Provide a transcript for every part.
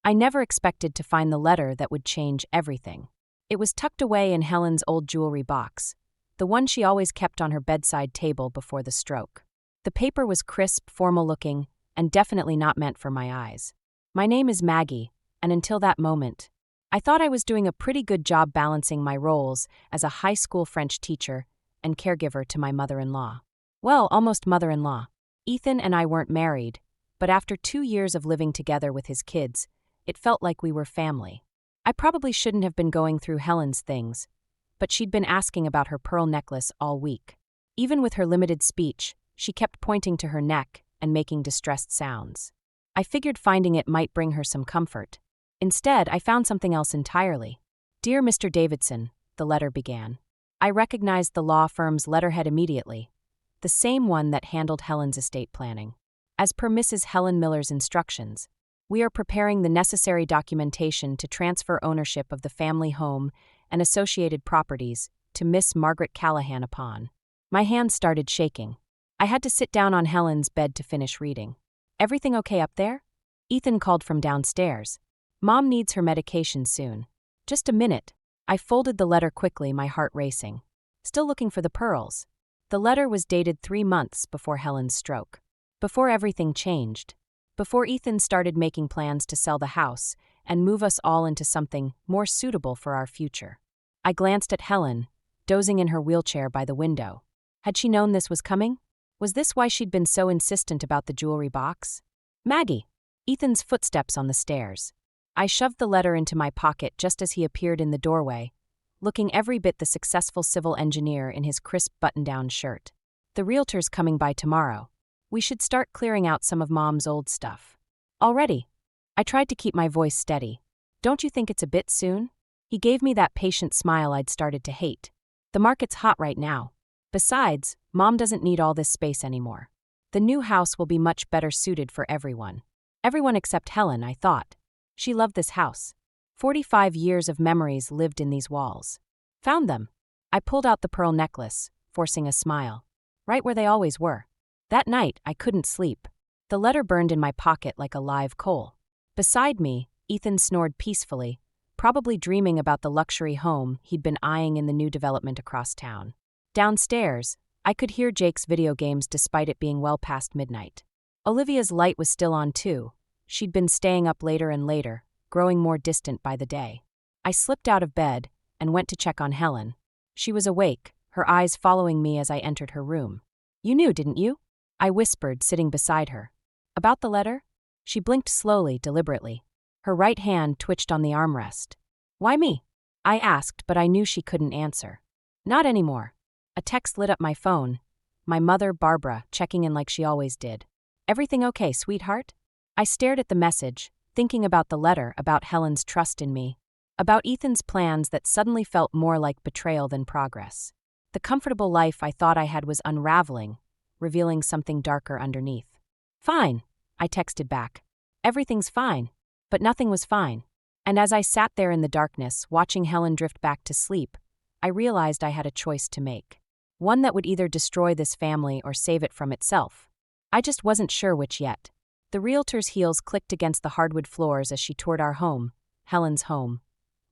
I never expected to find the letter that would change everything. It was tucked away in Helen's old jewelry box, the one she always kept on her bedside table before the stroke. The paper was crisp, formal-looking, and definitely not meant for my eyes. My name is Maggie, and until that moment, I thought I was doing a pretty good job balancing my roles as a high school French teacher and caregiver to my mother-in-law. Well, almost mother-in-law. Ethan and I weren't married, but after 2 years of living together with his kids, it felt like we were family. I probably shouldn't have been going through Helen's things, but she'd been asking about her pearl necklace all week. Even with her limited speech, she kept pointing to her neck and making distressed sounds. I figured finding it might bring her some comfort. Instead, I found something else entirely. "Dear Mr. Davidson," the letter began. I recognized the law firm's letterhead immediately, the same one that handled Helen's estate planning. As per Mrs. Helen Miller's instructions, we are preparing the necessary documentation to transfer ownership of the family home and associated properties to Miss Margaret Callahan upon. My hands started shaking. I had to sit down on Helen's bed to finish reading. "Everything okay up there?" Ethan called from downstairs. "Mom needs her medication soon." "Just a minute." I folded the letter quickly, my heart racing. Still looking for the pearls. The letter was dated 3 months before Helen's stroke. Before everything changed. Before Ethan started making plans to sell the house and move us all into something more suitable for our future. I glanced at Helen, dozing in her wheelchair by the window. Had she known this was coming? Was this why she'd been so insistent about the jewelry box? "Maggie!" Ethan's footsteps on the stairs. I shoved the letter into my pocket just as he appeared in the doorway, looking every bit the successful civil engineer in his crisp button-down shirt. "The realtor's coming by tomorrow. We should start clearing out some of Mom's old stuff." "Already?" I tried to keep my voice steady. "Don't you think it's a bit soon?" He gave me that patient smile I'd started to hate. "The market's hot right now. Besides, Mom doesn't need all this space anymore. The new house will be much better suited for everyone." Everyone except Helen, I thought. She loved this house. 45 years of memories lived in these walls. "Found them." I pulled out the pearl necklace, forcing a smile. Right where they always were. That night, I couldn't sleep. The letter burned in my pocket like a live coal. Beside me, Ethan snored peacefully, probably dreaming about the luxury home he'd been eyeing in the new development across town. Downstairs, I could hear Jake's video games despite it being well past midnight. Olivia's light was still on too. She'd been staying up later and later, growing more distant by the day. I slipped out of bed and went to check on Helen. She was awake, her eyes following me as I entered her room. "You knew, didn't you?" I whispered, sitting beside her. "About the letter?" She blinked slowly, deliberately. Her right hand twitched on the armrest. "Why me?" I asked, but I knew she couldn't answer. "Not anymore." A text lit up my phone. My mother, Barbara, checking in like she always did. "Everything okay, sweetheart?" I stared at the message, thinking about the letter, about Helen's trust in me, about Ethan's plans that suddenly felt more like betrayal than progress. The comfortable life I thought I had was unraveling, revealing something darker underneath. "Fine," I texted back. "Everything's fine." But nothing was fine. And as I sat there in the darkness, watching Helen drift back to sleep, I realized I had a choice to make. One that would either destroy this family or save it from itself. I just wasn't sure which yet. The realtor's heels clicked against the hardwood floors as she toured our home, Helen's home,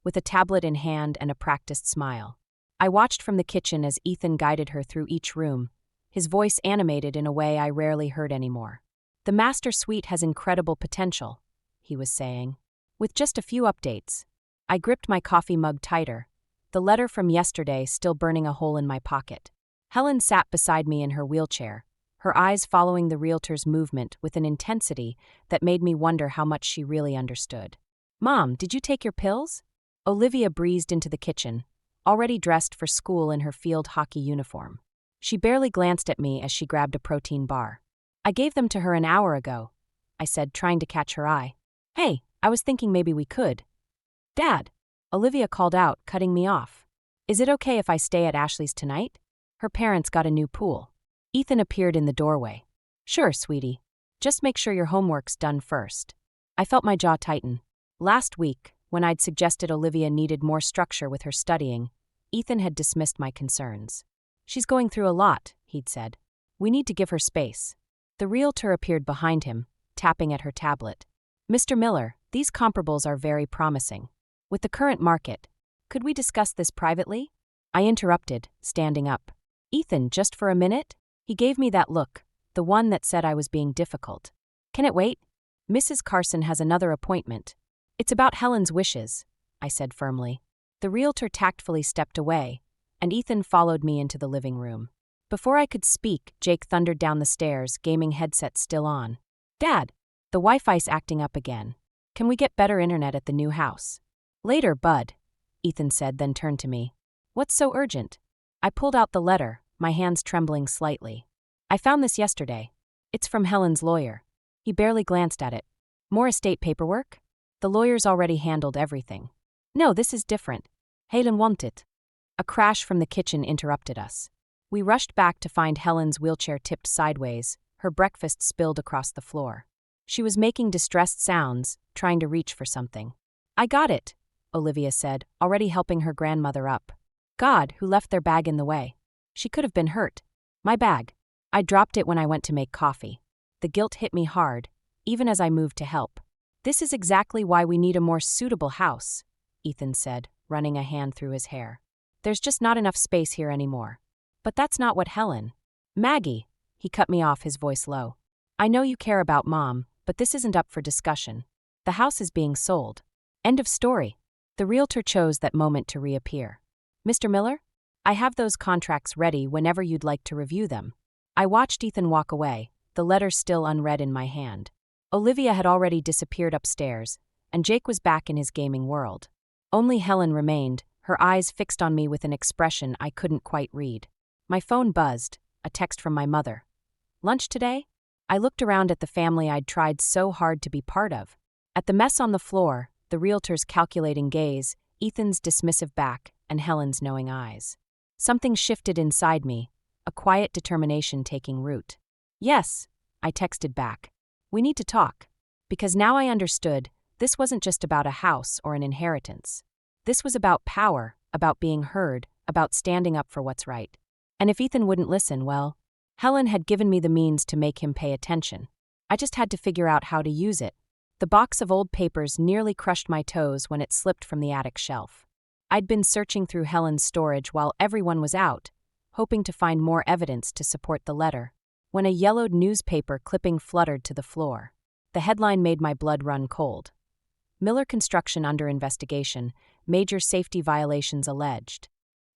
with a tablet in hand and a practiced smile. I watched from the kitchen as Ethan guided her through each room, his voice animated in a way I rarely heard anymore. "The master suite has incredible potential," he was saying. "With just a few updates." I gripped my coffee mug tighter, the letter from yesterday still burning a hole in my pocket. Helen sat beside me in her wheelchair, her eyes following the realtor's movement with an intensity that made me wonder how much she really understood. "Mom, did you take your pills?" Olivia breezed into the kitchen, already dressed for school in her field hockey uniform. She barely glanced at me as she grabbed a protein bar. "I gave them to her an hour ago," I said, trying to catch her eye. "Hey, I was thinking maybe we could." "Dad," Olivia called out, cutting me off. "Is it okay if I stay at Ashley's tonight? Her parents got a new pool." Ethan appeared in the doorway. "Sure, sweetie. Just make sure your homework's done first." I felt my jaw tighten. Last week, when I'd suggested Olivia needed more structure with her studying, Ethan had dismissed my concerns. "She's going through a lot," he'd said. "We need to give her space." The realtor appeared behind him, tapping at her tablet. "Mr. Miller, These comparables are very promising. With the current market, could we discuss this privately? I interrupted, standing up. Ethan, just for a minute? He gave me that look, the one that said I was being difficult. Can it wait? Mrs. Carson has another appointment. It's about Helen's wishes, I said firmly. The realtor tactfully stepped away, and Ethan followed me into the living room. Before I could speak, Jake thundered down the stairs, gaming headset still on. Dad, the Wi-Fi's acting up again. Can we get better internet at the new house? Later, Bud, Ethan said, then turned to me. What's so urgent? I pulled out the letter, my hands trembling slightly. I found this yesterday. It's from Helen's lawyer. He barely glanced at it. More estate paperwork? The lawyer's already handled everything. No, this is different. Helen wants it. A crash from the kitchen interrupted us. We rushed back to find Helen's wheelchair tipped sideways, her breakfast spilled across the floor. She was making distressed sounds, trying to reach for something. I got it, Olivia said, already helping her grandmother up. God, who left their bag in the way? She could have been hurt. My bag. I dropped it when I went to make coffee. The guilt hit me hard, even as I moved to help. This is exactly why we need a more suitable house, Ethan said, running a hand through his hair. There's just not enough space here anymore. But that's not what Helen. Maggie, he cut me off, his voice low. I know you care about Mom, but this isn't up for discussion. The house is being sold. End of story. The realtor chose that moment to reappear. Mr. Miller? I have those contracts ready whenever you'd like to review them. I watched Ethan walk away, the letter still unread in my hand. Olivia had already disappeared upstairs, and Jake was back in his gaming world. Only Helen remained, her eyes fixed on me with an expression I couldn't quite read. My phone buzzed, a text from my mother. Lunch today? I looked around at the family I'd tried so hard to be part of. At the mess on the floor, the realtor's calculating gaze, Ethan's dismissive back, and Helen's knowing eyes. Something shifted inside me, a quiet determination taking root. Yes, I texted back. We need to talk. Because now I understood, this wasn't just about a house or an inheritance. This was about power, about being heard, about standing up for what's right. And if Ethan wouldn't listen, well, Helen had given me the means to make him pay attention. I just had to figure out how to use it. The box of old papers nearly crushed my toes when it slipped from the attic shelf. I'd been searching through Helen's storage while everyone was out, hoping to find more evidence to support the letter, when a yellowed newspaper clipping fluttered to the floor. The headline made my blood run cold. Miller Construction under investigation, major safety violations alleged.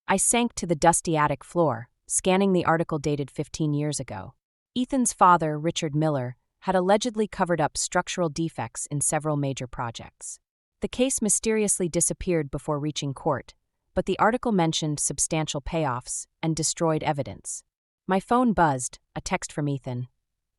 I sank to the dusty attic floor, scanning the article dated 15 years ago. Ethan's father, Richard Miller, had allegedly covered up structural defects in several major projects. The case mysteriously disappeared before reaching court, but the article mentioned substantial payoffs and destroyed evidence. My phone buzzed, a text from Ethan.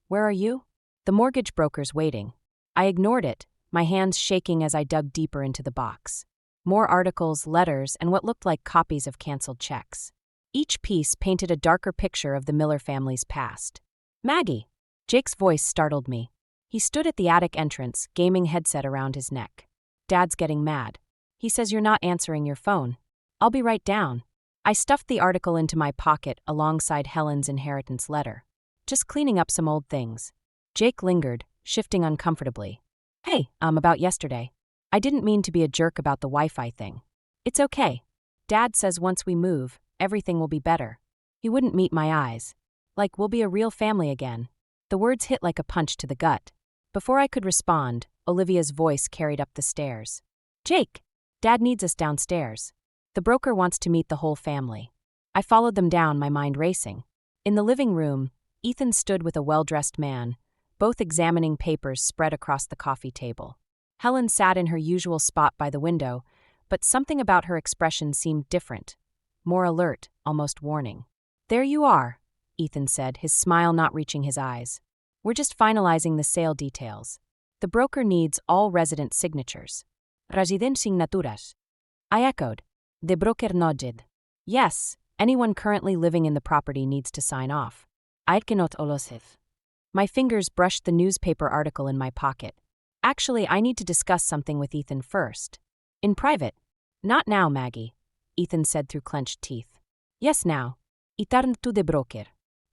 Where are you? The mortgage broker's waiting. I ignored it, my hands shaking as I dug deeper into the box. More articles, letters, and what looked like copies of canceled checks. Each piece painted a darker picture of the Miller family's past. Maggie! Jake's voice startled me. He stood at the attic entrance, gaming headset around his neck. Dad's getting mad. He says you're not answering your phone. I'll be right down. I stuffed the article into my pocket alongside Helen's inheritance letter. Just cleaning up some old things. Jake lingered, shifting uncomfortably. Hey, about yesterday. I didn't mean to be a jerk about the Wi-Fi thing. It's okay. Dad says once we move, everything will be better. He wouldn't meet my eyes. Like we'll be a real family again. The words hit like a punch to the gut. Before I could respond, Olivia's voice carried up the stairs. Jake! Dad needs us downstairs. The broker wants to meet the whole family. I followed them down, my mind racing. In the living room, Ethan stood with a well-dressed man, both examining papers spread across the coffee table. Helen sat in her usual spot by the window, but something about her expression seemed different, more alert, almost warning. There you are, Ethan said, his smile not reaching his eyes. We're just finalizing the sale details. The broker needs all resident signatures. Resident signaturas. I echoed. The broker nodded. Yes, anyone currently living in the property needs to sign off. I cannot olosif. My fingers brushed the newspaper article in my pocket. Actually, I need to discuss something with Ethan first. In private. Not now, Maggie, Ethan said through clenched teeth. Yes, now. Itarn to the broker.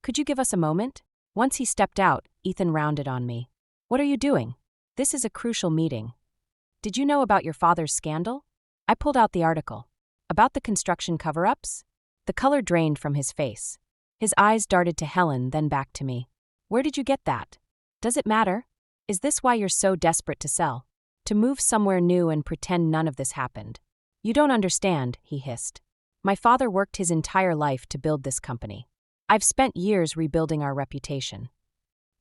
Could you give us a moment? Once he stepped out, Ethan rounded on me. What are you doing? This is a crucial meeting. Did you know about your father's scandal? I pulled out the article. About the construction cover-ups? The color drained from his face. His eyes darted to Helen, then back to me. Where did you get that? Does it matter? Is this why you're so desperate to sell? To move somewhere new and pretend none of this happened? You don't understand, he hissed. My father worked his entire life to build this company. I've spent years rebuilding our reputation.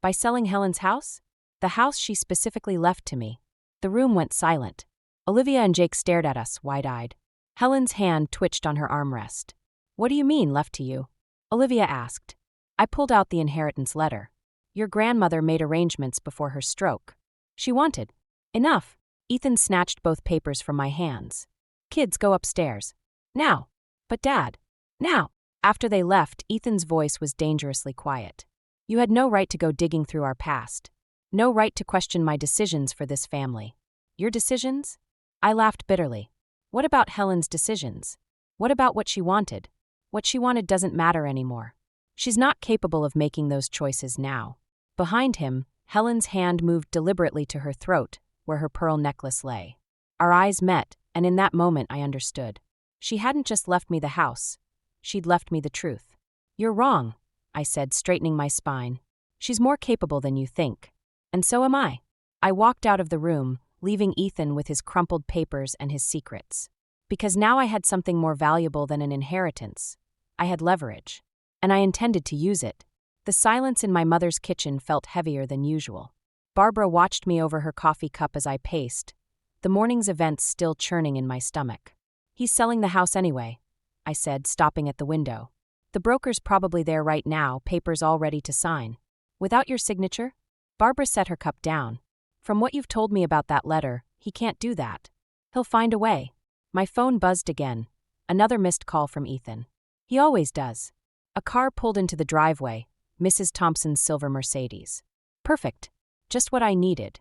By selling Helen's house? The house she specifically left to me. The room went silent. Olivia and Jake stared at us, wide-eyed. Helen's hand twitched on her armrest. What do you mean, left to you? Olivia asked. I pulled out the inheritance letter. Your grandmother made arrangements before her stroke. She wanted. Enough. Ethan snatched both papers from my hands. Kids, go upstairs. Now. But Dad. Now. After they left, Ethan's voice was dangerously quiet. You had no right to go digging through our past. No right to question my decisions for this family. Your decisions? I laughed bitterly. What about Helen's decisions? What about what she wanted? What she wanted doesn't matter anymore. She's not capable of making those choices now. Behind him, Helen's hand moved deliberately to her throat, where her pearl necklace lay. Our eyes met, and in that moment I understood. She hadn't just left me the house. She'd left me the truth. You're wrong, I said, straightening my spine. She's more capable than you think. And so am I. I walked out of the room, leaving Ethan with his crumpled papers and his secrets. Because now I had something more valuable than an inheritance. I had leverage. And I intended to use it. The silence in my mother's kitchen felt heavier than usual. Barbara watched me over her coffee cup as I paced, the morning's events still churning in my stomach. He's selling the house anyway, I said, stopping at the window. The broker's probably there right now, papers all ready to sign. Without your signature? Barbara set her cup down. From what you've told me about that letter, he can't do that. He'll find a way. My phone buzzed again. Another missed call from Ethan. He always does. A car pulled into the driveway, Mrs. Thompson's silver Mercedes. Perfect. Just what I needed.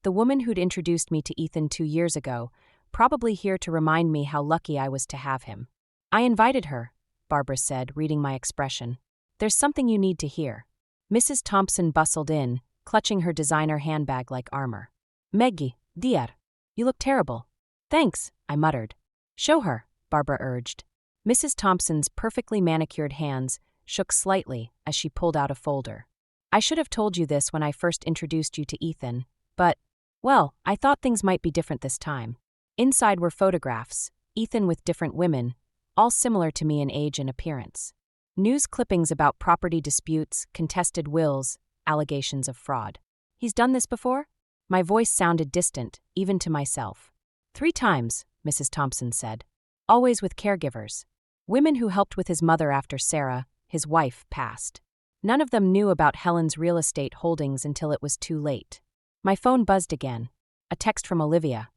The woman who'd introduced me to Ethan 2 years ago, probably here to remind me how lucky I was to have him. I invited her, Barbara said, reading my expression. There's something you need to hear. Mrs. Thompson bustled in, clutching her designer handbag like armor. Meggie, dear, you look terrible. Thanks, I muttered. Show her, Barbara urged. Mrs. Thompson's perfectly manicured hands shook slightly as she pulled out a folder. I should have told you this when I first introduced you to Ethan, but, well, I thought things might be different this time. Inside were photographs, Ethan with different women, all similar to me in age and appearance. News clippings about property disputes, contested wills, allegations of fraud. He's done this before? My voice sounded distant, even to myself. 3 times, Mrs. Thompson said. Always with caregivers. Women who helped with his mother after Sarah, his wife, passed. None of them knew about Helen's real estate holdings until it was too late. My phone buzzed again. A text from Olivia.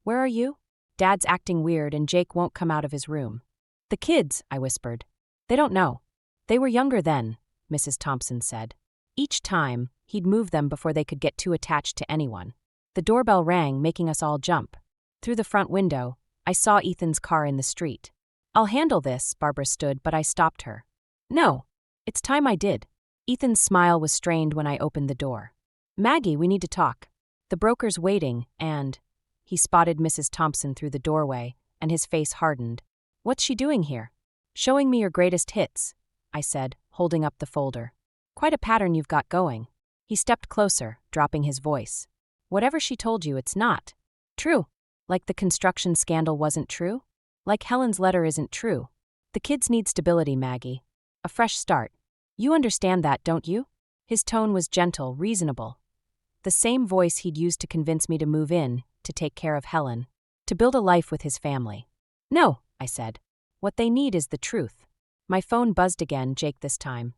Where are you? Dad's acting weird and Jake won't come out of his room. The kids, I whispered. They don't know. They were younger then, Mrs. Thompson said. Each time, he'd move them before they could get too attached to anyone. The doorbell rang, making us all jump. Through the front window, I saw Ethan's car in the street. I'll handle this, Barbara stood, but I stopped her. No. It's time I did. Ethan's smile was strained when I opened the door. Maggie, we need to talk. The broker's waiting, and... He spotted Mrs. Thompson through the doorway, and his face hardened. What's she doing here? Showing me your greatest hits, I said, holding up the folder. Quite a pattern you've got going. He stepped closer, dropping his voice. Whatever she told you, it's not true. Like the construction scandal wasn't true? Like Helen's letter isn't true. The kids need stability, Maggie. A fresh start. You understand that, don't you? His tone was gentle, reasonable. The same voice he'd used to convince me to move in, to take care of Helen, to build a life with his family. No, I said. What they need is the truth. My phone buzzed again, Jake this time.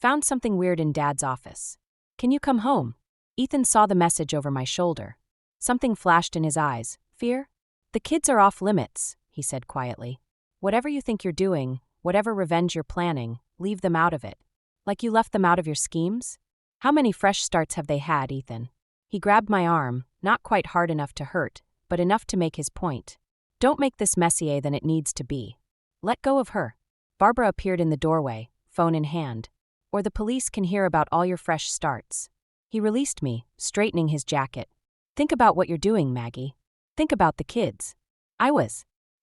Found something weird in Dad's office. Can you come home? Ethan saw the message over my shoulder. Something flashed in his eyes. Fear? The kids are off limits, he said quietly. Whatever you think you're doing, whatever revenge you're planning, leave them out of it. Like you left them out of your schemes? How many fresh starts have they had, Ethan? He grabbed my arm, not quite hard enough to hurt, but enough to make his point. Don't make this messier than it needs to be. Let go of her. Barbara appeared in the doorway, phone in hand. Or the police can hear about all your fresh starts. He released me, straightening his jacket. Think about what you're doing, Maggie. Think about the kids.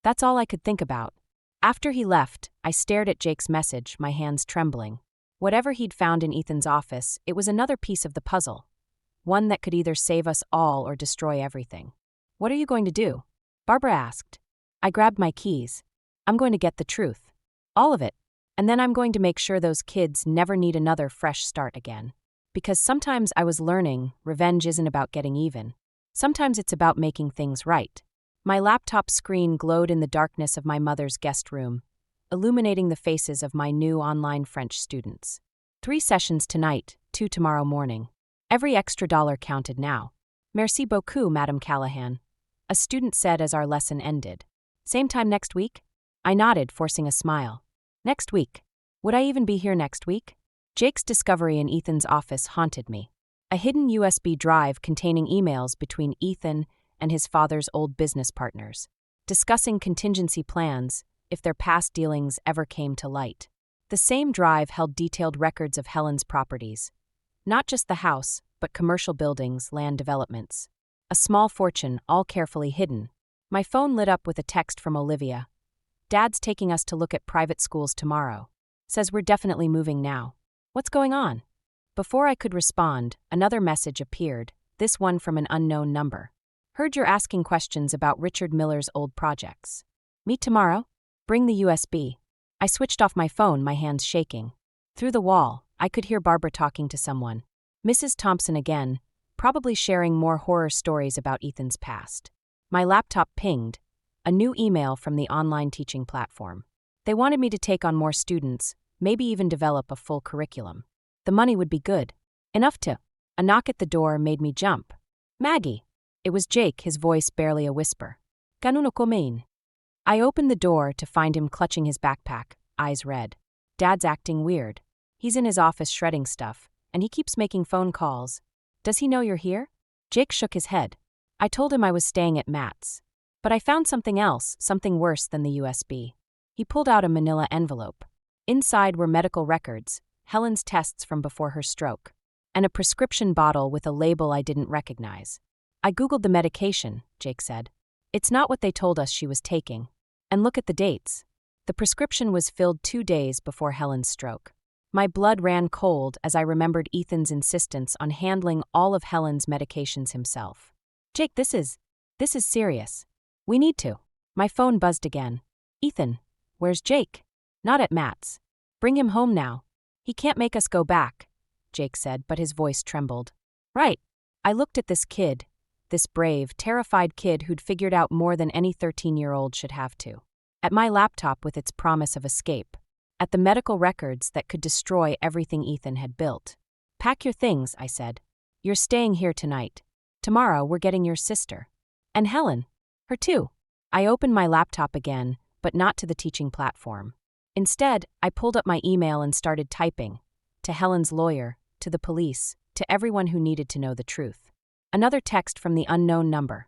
That's all I could think about. After he left, I stared at Jake's message, my hands trembling. Whatever he'd found in Ethan's office, it was another piece of the puzzle. One that could either save us all or destroy everything. What are you going to do? Barbara asked. I grabbed my keys. I'm going to get the truth. All of it. And then I'm going to make sure those kids never need another fresh start again. Because sometimes I was learning, revenge isn't about getting even. Sometimes it's about making things right. My laptop screen glowed in the darkness of my mother's guest room, illuminating the faces of my new online French students. 3 sessions tonight, 2 tomorrow morning. Every extra dollar counted now. Merci beaucoup, Madame Callahan, a student said as our lesson ended. Same time next week? I nodded, forcing a smile. Next week. Would I even be here next week? Jake's discovery in Ethan's office haunted me. A hidden USB drive containing emails between Ethan and his father's old business partners, discussing contingency plans if their past dealings ever came to light. The same drive held detailed records of Helen's properties. Not just the house, but commercial buildings, land developments. A small fortune, all carefully hidden. My phone lit up with a text from Olivia. Dad's taking us to look at private schools tomorrow. Says we're definitely moving now. What's going on? Before I could respond, another message appeared, this one from an unknown number. Heard you're asking questions about Richard Miller's old projects. Meet tomorrow? Bring the USB. I switched off my phone, my hands shaking. Through the wall, I could hear Barbara talking to someone. Mrs. Thompson again, probably sharing more horror stories about Ethan's past. My laptop pinged. A new email from the online teaching platform. They wanted me to take on more students, maybe even develop a full curriculum. The money would be good. Enough to. A knock at the door made me jump. Maggie. It was Jake, his voice barely a whisper. Ganuno comein. I opened the door to find him clutching his backpack, eyes red. Dad's acting weird. He's in his office shredding stuff, and he keeps making phone calls. Does he know you're here? Jake shook his head. I told him I was staying at Matt's. But I found something else, something worse than the USB. He pulled out a manila envelope. Inside were medical records, Helen's tests from before her stroke, and a prescription bottle with a label I didn't recognize. I Googled the medication, Jake said. It's not what they told us she was taking. And look at the dates. The prescription was filled 2 days before Helen's stroke. My blood ran cold as I remembered Ethan's insistence on handling all of Helen's medications himself. Jake, this is serious. We need to. My phone buzzed again. Ethan, where's Jake? Not at Matt's. Bring him home now. He can't make us go back, Jake said, but his voice trembled. Right. I looked at this kid, this brave, terrified kid who'd figured out more than any 13-year-old should have to. At my laptop with its promise of escape. At the medical records that could destroy everything Ethan had built. Pack your things, I said. You're staying here tonight. Tomorrow we're getting your sister. And Helen. Her too. I opened my laptop again, but not to the teaching platform. Instead, I pulled up my email and started typing. To Helen's lawyer, to the police, to everyone who needed to know the truth. Another text from the unknown number.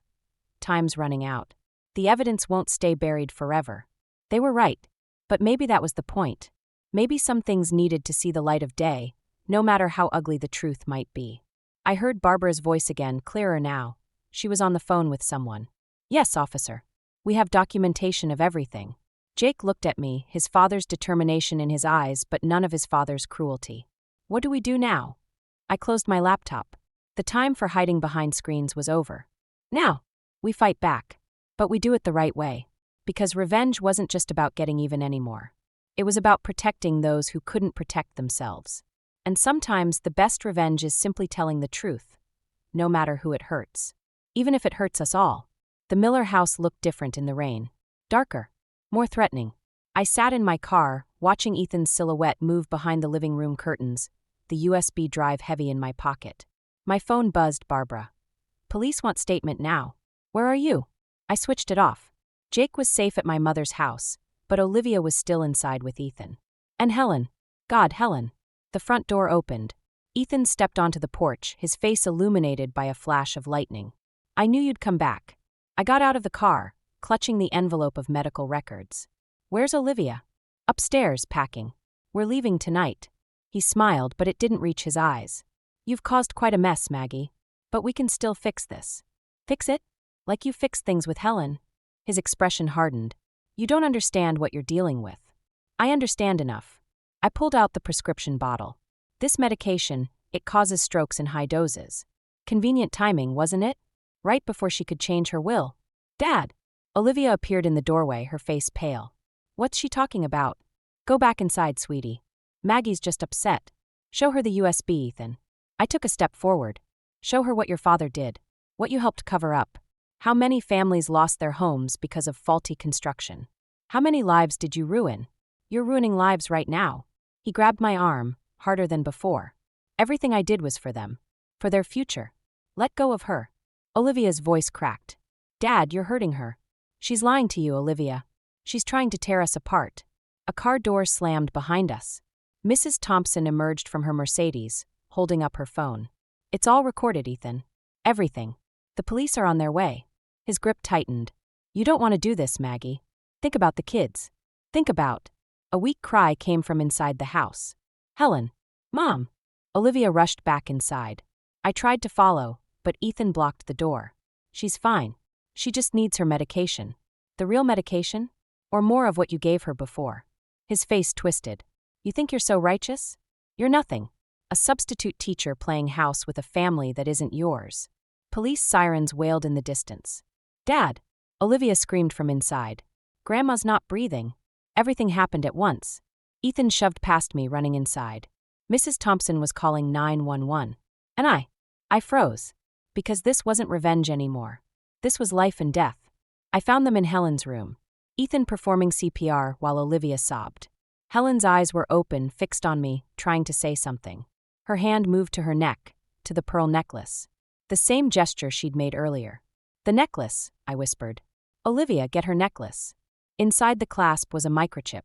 Time's running out. The evidence won't stay buried forever. They were right. But maybe that was the point. Maybe some things needed to see the light of day, no matter how ugly the truth might be. I heard Barbara's voice again, clearer now. She was on the phone with someone. Yes, officer. We have documentation of everything. Jake looked at me, his father's determination in his eyes, but none of his father's cruelty. What do we do now? I closed my laptop. The time for hiding behind screens was over. Now, we fight back. But we do it the right way. Because revenge wasn't just about getting even anymore. It was about protecting those who couldn't protect themselves. And sometimes the best revenge is simply telling the truth, no matter who it hurts. Even if it hurts us all. The Miller house looked different in the rain. Darker. More threatening. I sat in my car, watching Ethan's silhouette move behind the living room curtains, the USB drive heavy in my pocket. My phone buzzed. Barbara. Police want statement now. Where are you? I switched it off. Jake was safe at my mother's house, but Olivia was still inside with Ethan. And Helen. God, Helen. The front door opened. Ethan stepped onto the porch, his face illuminated by a flash of lightning. I knew you'd come back. I got out of the car, clutching the envelope of medical records. Where's Olivia? Upstairs, packing. We're leaving tonight. He smiled, but it didn't reach his eyes. You've caused quite a mess, Maggie. But we can still fix this. Fix it? Like you fixed things with Helen. His expression hardened. You don't understand what you're dealing with. I understand enough. I pulled out the prescription bottle. This medication, it causes strokes in high doses. Convenient timing, wasn't it? Right before she could change her will. Dad! Olivia appeared in the doorway, her face pale. What's she talking about? Go back inside, sweetie. Maggie's just upset. Show her the USB, Ethan. I took a step forward. Show her what your father did. What you helped cover up. How many families lost their homes because of faulty construction? How many lives did you ruin? You're ruining lives right now. He grabbed my arm, harder than before. Everything I did was for them. For their future. Let go of her. Olivia's voice cracked. Dad, you're hurting her. She's lying to you, Olivia. She's trying to tear us apart. A car door slammed behind us. Mrs. Thompson emerged from her Mercedes, holding up her phone. It's all recorded, Ethan. Everything. The police are on their way. His grip tightened. You don't want to do this, Maggie. Think about the kids. Think about. A weak cry came from inside the house. Helen. Mom. Olivia rushed back inside. I tried to follow, but Ethan blocked the door. She's fine. She just needs her medication. The real medication? Or more of what you gave her before? His face twisted. You think you're so righteous? You're nothing. A substitute teacher playing house with a family that isn't yours. Police sirens wailed in the distance. Dad! Olivia screamed from inside. Grandma's not breathing. Everything happened at once. Ethan shoved past me, running inside. Mrs. Thompson was calling 911. And I froze. Because this wasn't revenge anymore. This was life and death. I found them in Helen's room. Ethan performing CPR while Olivia sobbed. Helen's eyes were open, fixed on me, trying to say something. Her hand moved to her neck, to the pearl necklace. The same gesture she'd made earlier. The necklace, I whispered. Olivia, get her necklace. Inside the clasp was a microchip.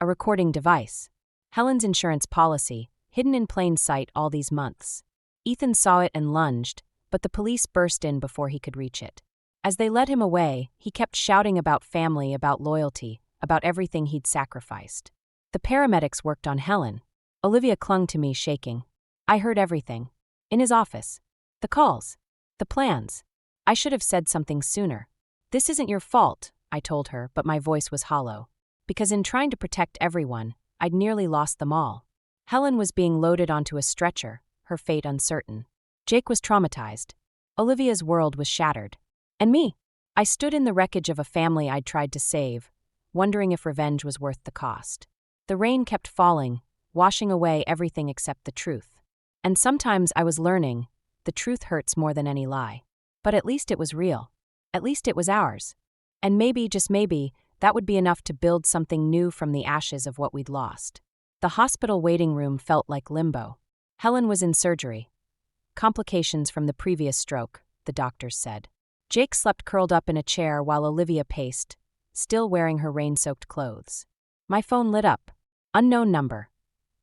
A recording device. Helen's insurance policy, hidden in plain sight all these months. Ethan saw it and lunged, but the police burst in before he could reach it. As they led him away, he kept shouting about family, about loyalty, about everything he'd sacrificed. The paramedics worked on Helen. Olivia clung to me, shaking. I heard everything. In his office. The calls. The plans. I should have said something sooner. This isn't your fault, I told her, but my voice was hollow. Because in trying to protect everyone, I'd nearly lost them all. Helen was being loaded onto a stretcher, her fate uncertain. Jake was traumatized. Olivia's world was shattered. And me. I stood in the wreckage of a family I'd tried to save, wondering if revenge was worth the cost. The rain kept falling, washing away everything except the truth. And sometimes I was learning, the truth hurts more than any lie. But at least it was real. At least it was ours. And maybe, just maybe, that would be enough to build something new from the ashes of what we'd lost. The hospital waiting room felt like limbo. Helen was in surgery. Complications from the previous stroke, the doctors said. Jake slept curled up in a chair while Olivia paced, still wearing her rain-soaked clothes. My phone lit up. Unknown number.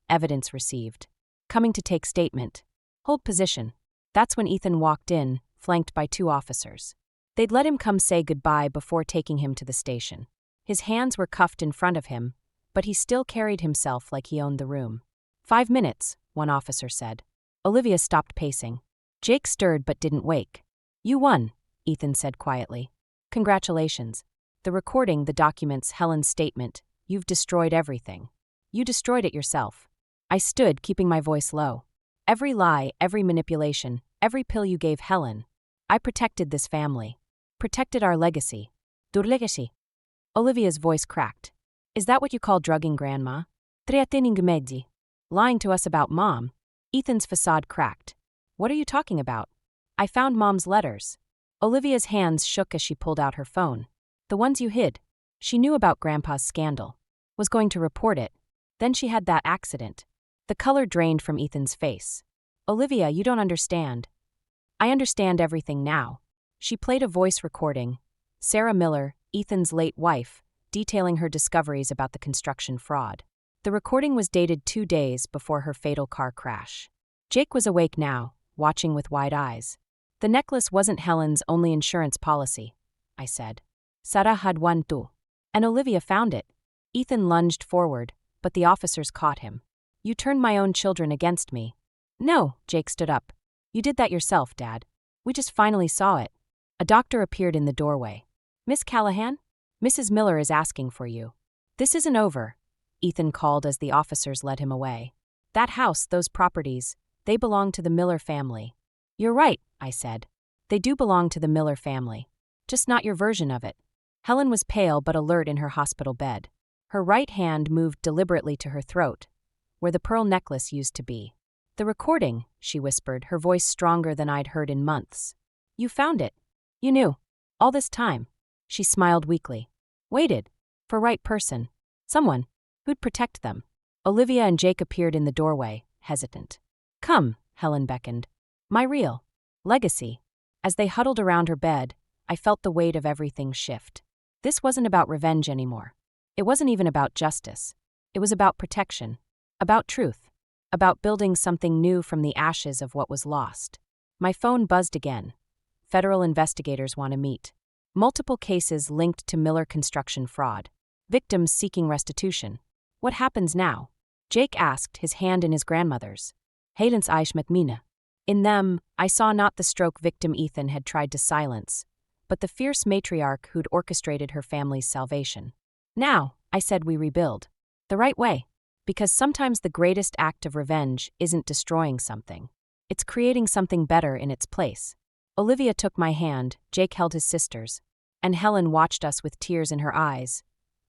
Evidence received. Coming to take statement. Hold position. That's when Ethan walked in, flanked by 2 officers. They'd let him come say goodbye before taking him to the station. His hands were cuffed in front of him, but he still carried himself like he owned the room. 5 minutes, one officer said. Olivia stopped pacing. Jake stirred but didn't wake. You won, Ethan said quietly. Congratulations. The recording, the documents, Helen's statement. You've destroyed everything. You destroyed it yourself. I stood, keeping my voice low. Every lie, every manipulation, every pill you gave Helen. I protected this family. Protected our legacy. Dur legacy. Olivia's voice cracked. Is that what you call drugging Grandma? Lying to us about Mom. Ethan's facade cracked. What are you talking about? I found Mom's letters. Olivia's hands shook as she pulled out her phone. The ones you hid. She knew about Grandpa's scandal. Was going to report it. Then she had that accident. The color drained from Ethan's face. Olivia, you don't understand. I understand everything now. She played a voice recording. Sarah Miller, Ethan's late wife, detailing her discoveries about the construction fraud. The recording was dated 2 days before her fatal car crash. Jake was awake now, watching with wide eyes. The necklace wasn't Helen's only insurance policy, I said. Sarah had one too. And Olivia found it. Ethan lunged forward, but the officers caught him. You turned my own children against me. No, Jake stood up. You did that yourself, Dad. We just finally saw it. A doctor appeared in the doorway. "Miss Callahan? Mrs. Miller is asking for you." "This isn't over," Ethan called as the officers led him away. "That house, those properties, they belong to the Miller family." "You're right," I said. "They do belong to the Miller family. Just not your version of it." Helen was pale but alert in her hospital bed. Her right hand moved deliberately to her throat, where the pearl necklace used to be. "The recording," she whispered, her voice stronger than I'd heard in months. "You found it. You knew. All this time." She smiled weakly. "Waited. For right person. Someone who'd protect them." Olivia and Jake appeared in the doorway, hesitant. "Come," Helen beckoned. "My real legacy." As they huddled around her bed, I felt the weight of everything shift. This wasn't about revenge anymore. It wasn't even about justice. It was about protection. About truth. About building something new from the ashes of what was lost. My phone buzzed again. Federal investigators want to meet. Multiple cases linked to Miller construction fraud. Victims seeking restitution. "What happens now?" Jake asked, his hand in his grandmother's. "Hedens ich mit mina." In them, I saw not the stroke victim Ethan had tried to silence, but the fierce matriarch who'd orchestrated her family's salvation. "Now," I said, "we rebuild. The right way. Because sometimes the greatest act of revenge isn't destroying something. It's creating something better in its place." Olivia took my hand, Jake held his sister's, and Helen watched us with tears in her eyes.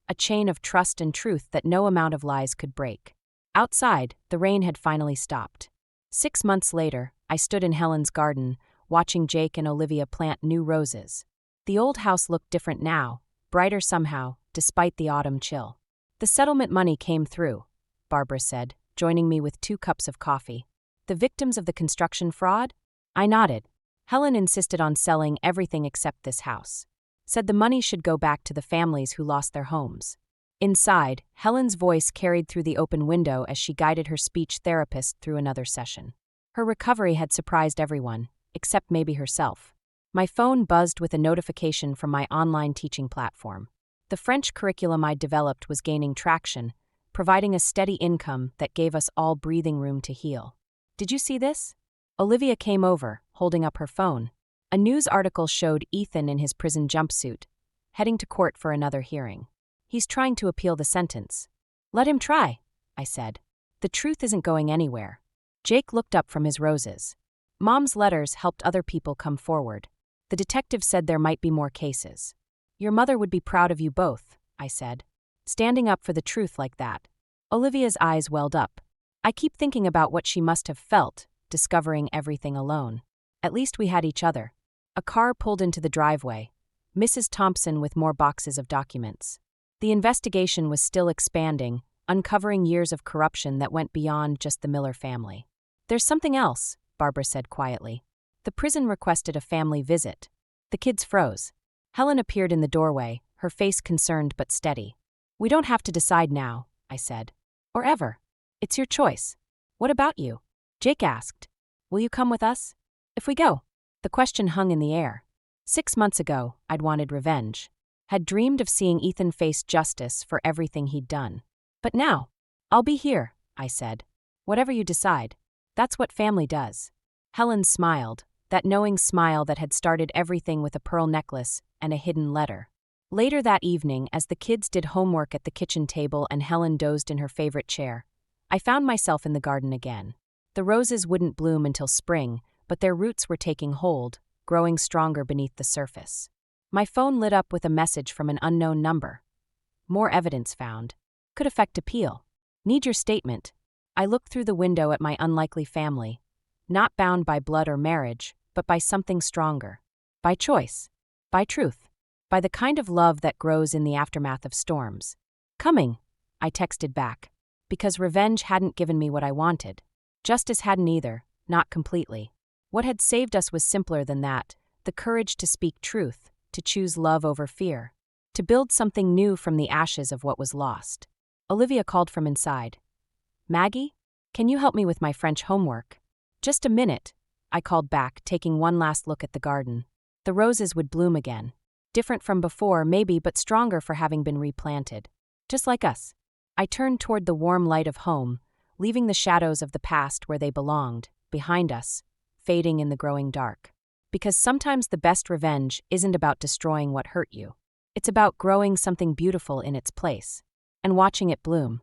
A chain of trust and truth that no amount of lies could break. Outside, the rain had finally stopped. 6 months later, I stood in Helen's garden, watching Jake and Olivia plant new roses. The old house looked different now, brighter somehow, despite the autumn chill. "The settlement money came through," Barbara said, joining me with 2 cups of coffee. "The victims of the construction fraud?" I nodded. Helen insisted on selling everything except this house. Said the money should go back to the families who lost their homes. Inside, Helen's voice carried through the open window as she guided her speech therapist through another session. Her recovery had surprised everyone, except maybe herself. My phone buzzed with a notification from my online teaching platform. The French curriculum I'd developed was gaining traction, providing a steady income that gave us all breathing room to heal. "Did you see this?" Olivia came over, holding up her phone. A news article showed Ethan in his prison jumpsuit, heading to court for another hearing. "He's trying to appeal the sentence." "Let him try," I said. "The truth isn't going anywhere." Jake looked up from his roses. "Mom's letters helped other people come forward. The detective said there might be more cases." "Your mother would be proud of you both," I said. "Standing up for the truth like that." Olivia's eyes welled up. "I keep thinking about what she must have felt, discovering everything alone. At least we had each other." A car pulled into the driveway, Mrs. Thompson with more boxes of documents. The investigation was still expanding, uncovering years of corruption that went beyond just the Miller family. "There's something else," Barbara said quietly. "The prison requested a family visit." The kids froze. Helen appeared in the doorway, her face concerned but steady. "We don't have to decide now," I said. "Or ever. It's your choice." "What about you?" Jake asked. "Will you come with us?" "If we go." The question hung in the air. 6 months ago, I'd wanted revenge. Had dreamed of seeing Ethan face justice for everything he'd done. But now, "I'll be here," I said. "Whatever you decide. That's what family does." Helen smiled, that knowing smile that had started everything with a pearl necklace and a hidden letter. Later that evening, as the kids did homework at the kitchen table and Helen dozed in her favorite chair, I found myself in the garden again. The roses wouldn't bloom until spring, but their roots were taking hold, growing stronger beneath the surface. My phone lit up with a message from an unknown number. "More evidence found. Could affect appeal. Need your statement." I looked through the window at my unlikely family, not bound by blood or marriage, but by something stronger. By choice. By truth. By the kind of love that grows in the aftermath of storms. "Coming," I texted back, because revenge hadn't given me what I wanted. Justice hadn't either, not completely. What had saved us was simpler than that, the courage to speak truth, to choose love over fear, to build something new from the ashes of what was lost. Olivia called from inside. "Maggie, can you help me with my French homework?" "Just a minute," I called back, taking one last look at the garden. The roses would bloom again. Different from before, maybe, but stronger for having been replanted. Just like us. I turned toward the warm light of home, leaving the shadows of the past where they belonged, behind us, fading in the growing dark. Because sometimes the best revenge isn't about destroying what hurt you. It's about growing something beautiful in its place and watching it bloom.